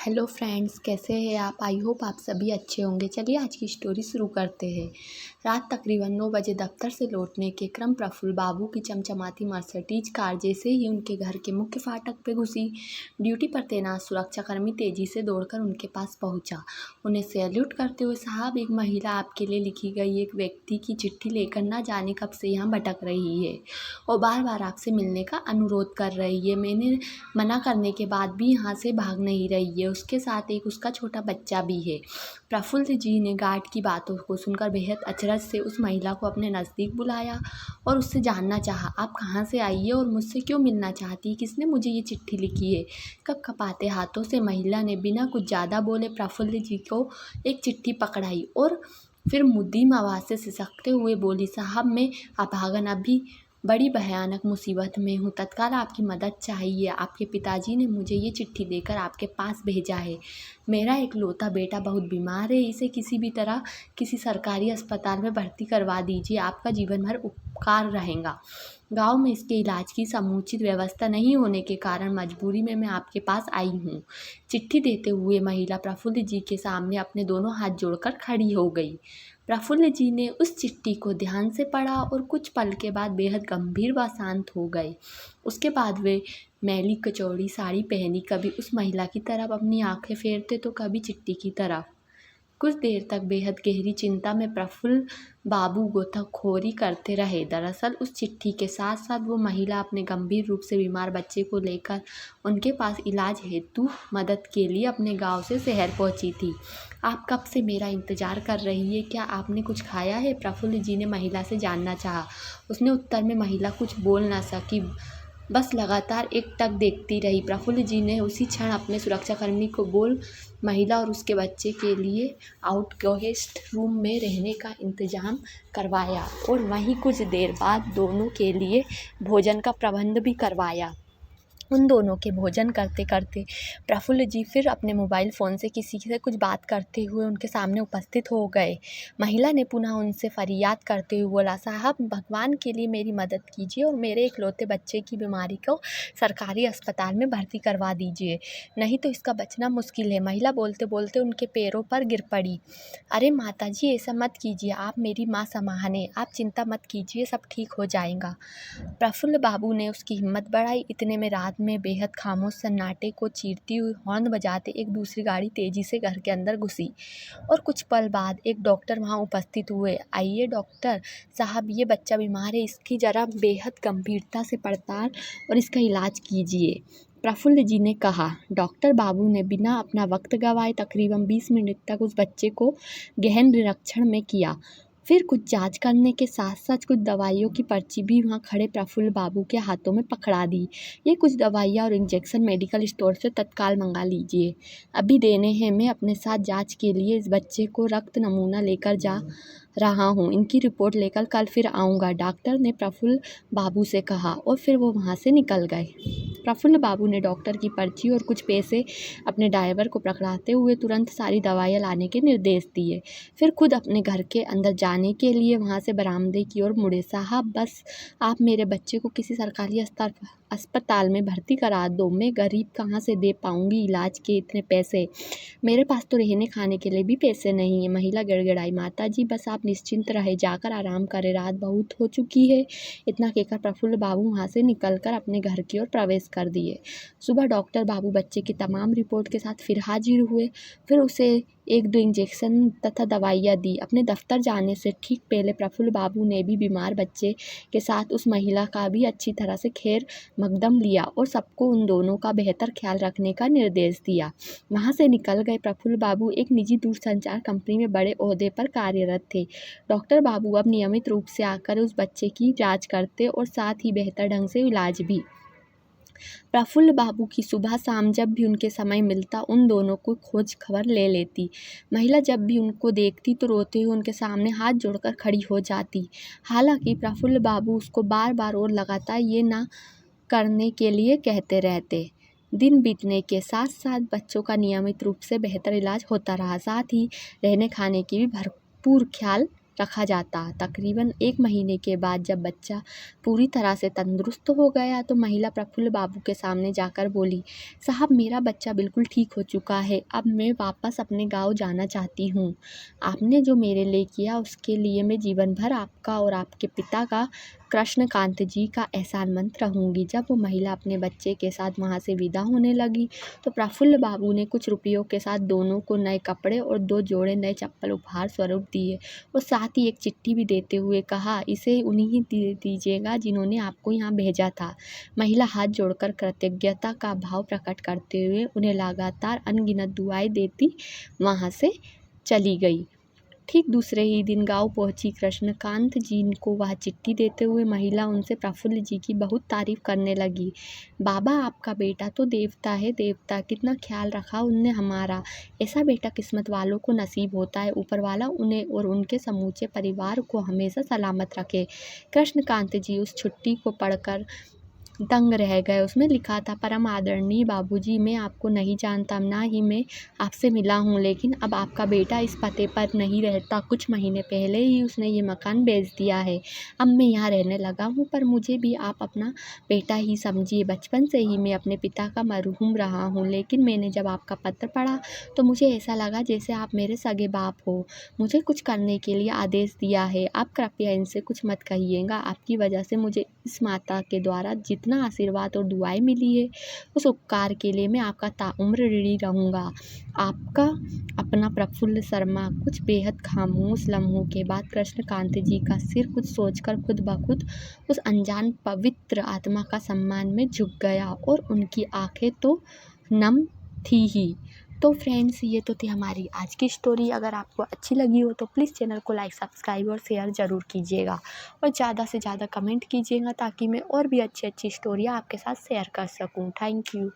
Hello friends, कैसे हैं आप। आई होप आप सभी अच्छे होंगे। चलिए आज की स्टोरी शुरू करते हैं। रात तकरीबन 9 बजे दफ्तर से लौटने के क्रम प्रफुल्ल बाबू की चमचमाती मर्सिडीज कार जैसे ही उनके घर के मुख्य फाटक पे घुसी, ड्यूटी पर तैनात सुरक्षाकर्मी तेजी से दौड़कर उनके पास पहुंचा। उन्हें सैल्यूट करते हुए, साहब एक महिला आपके लिए लिखी गई एक व्यक्ति की चिट्ठी लेकर ना जाने कब से यहाँ भटक रही है और बार बार आपसे मिलने का अनुरोध कर रही है। मैंने मना करने के बाद भी यहाँ से भाग नहीं रही है। उसके साथ एक उसका छोटा बच्चा भी है। प्रफुल्ल जी ने गार्ड की बातों को सुनकर बेहद अचरज से उस महिला को अपने नज़दीक बुलाया और उससे जानना चाहा, आप कहाँ से आई है और मुझसे क्यों मिलना चाहती है? किसने मुझे ये चिट्ठी लिखी है? कँपाते हाथों से महिला ने बिना कुछ ज़्यादा बोले प्रफुल्ल जी को एक चिट्ठी पकड़ाई और फिर मुद्दीम आवाज़ से सिसकते हुए बोली, साहब मैं अभागन अभी बड़ी भयानक मुसीबत में हूँ, तत्काल आपकी मदद चाहिए। आपके पिताजी ने मुझे ये चिट्ठी देकर आपके पास भेजा है। मेरा इकलौता बेटा बहुत बीमार है, इसे किसी भी तरह किसी सरकारी अस्पताल में भर्ती करवा दीजिए, आपका जीवन भर उपकार रहेगा। गांव में इसके इलाज की समुचित व्यवस्था नहीं होने के कारण मजबूरी में मैं आपके पास आई हूँ। चिट्ठी देते हुए महिला प्रफुल्ल जी के सामने अपने दोनों हाथ जोड़कर खड़ी हो गई। प्रफुल्ल जी ने उस चिट्ठी को ध्यान से पढ़ा और कुछ पल के बाद बेहद गंभीर व शांत हो गए। उसके बाद वे मैली कचौड़ी साड़ी पहनी कभी उस महिला की तरफ अपनी आंखें फेरते तो कभी चिट्ठी की तरफ। कुछ देर तक बेहद गहरी चिंता में प्रफुल्ल बाबू गोताखोरी करते रहे। दरअसल उस चिट्ठी के साथ साथ वो महिला अपने गंभीर रूप से बीमार बच्चे को लेकर उनके पास इलाज हेतु मदद के लिए अपने गांव से शहर पहुंची थी। आप कब से मेरा इंतज़ार कर रही है? क्या आपने कुछ खाया है? प्रफुल्ल जी ने महिला से जानना चाहा। उसने उत्तर में महिला कुछ बोल ना सकी, बस लगातार एकटक देखती रही। प्रफुल्ल जी ने उसी क्षण अपने सुरक्षाकर्मी को बोल महिला और उसके बच्चे के लिए आउटगेस्ट रूम में रहने का इंतजाम करवाया और वहीं कुछ देर बाद दोनों के लिए भोजन का प्रबंध भी करवाया। उन दोनों के भोजन करते करते प्रफुल्ल जी फिर अपने मोबाइल फ़ोन से किसी से कुछ बात करते हुए उनके सामने उपस्थित हो गए। महिला ने पुनः उनसे फरियाद करते हुए बोला, साहब भगवान के लिए मेरी मदद कीजिए और मेरे इकलौते बच्चे की बीमारी को सरकारी अस्पताल में भर्ती करवा दीजिए, नहीं तो इसका बचना मुश्किल है। महिला बोलते बोलते उनके पैरों पर गिर पड़ी। अरे माता जी, ऐसा मत कीजिए, आप मेरी माँ समान हैं, आप चिंता मत कीजिए, सब ठीक हो जाएगा। प्रफुल्ल बाबू ने उसकी हिम्मत बढ़ाई। इतने में रात में बेहद खामोश सन्नाटे को चीरती हुई हॉर्न बजाते एक दूसरी गाड़ी तेजी से घर के अंदर घुसी और कुछ पल बाद एक डॉक्टर वहां उपस्थित हुए। आइए डॉक्टर साहब, ये बच्चा बीमार है, इसकी जरा बेहद गंभीरता से पड़ताल और इसका इलाज कीजिए, प्रफुल्ल जी ने कहा। डॉक्टर बाबू ने बिना अपना वक्त गंवाए तकरीबन 20 मिनट तक उस बच्चे को गहन निरीक्षण में किया। फिर कुछ जांच करने के साथ साथ कुछ दवाइयों की पर्ची भी वहां खड़े प्रफुल्ल बाबू के हाथों में पकड़ा दी। ये कुछ दवाइयाँ और इंजेक्शन मेडिकल स्टोर से तत्काल मंगा लीजिए, अभी देने हैं। मैं अपने साथ जांच के लिए इस बच्चे को रक्त नमूना लेकर जा रहा हूँ, इनकी रिपोर्ट लेकर कल फिर आऊँगा, डॉक्टर ने प्रफुल्ल बाबू से कहा और फिर वो वहाँ से निकल गए। प्रफुल्ल बाबू ने डॉक्टर की पर्ची और कुछ पैसे अपने ड्राइवर को पकड़ाते हुए तुरंत सारी दवाइयाँ लाने के निर्देश दिए। फिर खुद अपने घर के अंदर जाने के लिए वहाँ से बरामदे की ओर मुड़े। साहब बस आप मेरे बच्चे को किसी सरकारी अस्पताल में भर्ती करा दो, मैं गरीब कहाँ से दे पाऊँगी इलाज के इतने पैसे, मेरे पास तो रहने खाने के लिए भी पैसे नहीं है। महिला गिड़गिड़ाई, माता जी बस आप निश्चिंत रहे, जाकर आराम करें, रात बहुत हो चुकी है। इतना कहकर प्रफुल्ल बाबू वहाँ से निकलकर अपने घर की ओर प्रवेश कर दिए। सुबह डॉक्टर बाबू बच्चे की तमाम रिपोर्ट के साथ फिर हाजिर हुए। फिर उसे 1-2 इंजेक्शन तथा दवाइयाँ दी। अपने दफ्तर जाने से ठीक पहले प्रफुल्ल बाबू ने भी बीमार बच्चे के साथ उस महिला का भी अच्छी तरह से खैर मकदम लिया और सबको उन दोनों का बेहतर ख्याल रखने का निर्देश दिया। वहाँ से निकल गए। प्रफुल्ल बाबू एक निजी दूरसंचार कंपनी में बड़े ओहदे पर कार्यरत थे। डॉक्टर बाबू अब नियमित रूप से आकर उस बच्चे की जांच करते और साथ ही बेहतर ढंग से इलाज भी। प्रफुल्ल बाबू की सुबह शाम जब भी उनके समय मिलता उन दोनों को खोज खबर ले लेती। महिला जब भी उनको देखती तो रोते हुए उनके सामने हाथ जोड़कर खड़ी हो जाती। हालांकि प्रफुल्ल बाबू उसको बार बार और लगातार ये ना करने के लिए कहते रहते। दिन बीतने के साथ साथ बच्चों का नियमित रूप से बेहतर इलाज होता रहा, साथ ही रहने खाने की भी भरपूर ख्याल रखा जाता। तकरीबन 1 महीने के बाद जब बच्चा पूरी तरह से तंदुरुस्त हो गया तो महिला प्रफुल्ल बाबू के सामने जाकर बोली, साहब मेरा बच्चा बिल्कुल ठीक हो चुका है, अब मैं वापस अपने गांव जाना चाहती हूँ। आपने जो मेरे लिए किया उसके लिए मैं जीवन भर आपका और आपके पिता का, कृष्णकांत जी का एहसानमंद रहूँगी। जब वो महिला अपने बच्चे के साथ वहाँ से विदा होने लगी तो प्रफुल्ल बाबू ने कुछ रुपयों के साथ दोनों को नए कपड़े और 2 जोड़े नए चप्पल उपहार स्वरूप दिए और साथ ही एक चिट्ठी भी देते हुए कहा, इसे उन्हीं दे दीजिएगा जिन्होंने आपको यहाँ भेजा था। महिला हाथ जोड़कर कृतज्ञता का भाव प्रकट करते हुए उन्हें लगातार अनगिनत दुआएं देती वहाँ से चली गई। ठीक दूसरे ही दिन गांव पहुंची कृष्णकांत जी को वह चिट्ठी देते हुए महिला उनसे प्रफुल्ल जी की बहुत तारीफ करने लगी। बाबा आपका बेटा तो देवता है, देवता कितना ख्याल रखा उनने हमारा। ऐसा बेटा किस्मत वालों को नसीब होता है। ऊपर वाला उन्हें और उनके समूचे परिवार को हमेशा सलामत रखे। कृष्णकांत जी उस चिट्ठी को पढ़कर दंग रह गए। उसमें लिखा था, परम आदरणीय बाबूजी, मैं आपको नहीं जानता, ना ही मैं आपसे मिला हूँ, लेकिन अब आपका बेटा इस पते पर नहीं रहता। कुछ महीने पहले ही उसने ये मकान बेच दिया है। अब मैं यहाँ रहने लगा हूँ, पर मुझे भी आप अपना बेटा ही समझिए। बचपन से ही मैं अपने पिता का मरहूम रहा हूँ, लेकिन मैंने जब आपका पत्र पढ़ा तो मुझे ऐसा लगा जैसे आप मेरे सगे बाप हो। मुझे कुछ करने के लिए आदेश दिया है। आप कृपया इनसे कुछ मत कहिएगा। आपकी वजह से मुझे इस माता के द्वारा जितना आशीर्वाद और दुआएं मिली है, उस उपकार के लिए मैं आपका ताउम्र ऋणी रहूँगा। आपका अपना प्रफुल्ल शर्मा। कुछ बेहद खामोश लम्हों के बाद कृष्णकांत जी का सिर कुछ सोचकर खुद ब खुद उस अनजान पवित्र आत्मा का सम्मान में झुक गया और उनकी आंखें तो नम थी ही। तो फ्रेंड्स, ये तो थी हमारी आज की स्टोरी। अगर आपको अच्छी लगी हो तो प्लीज़ चैनल को लाइक, सब्सक्राइब और शेयर ज़रूर कीजिएगा और ज़्यादा से ज़्यादा कमेंट कीजिएगा ताकि मैं और भी अच्छी अच्छी स्टोरियाँ आपके साथ शेयर कर सकूँ। Thank you.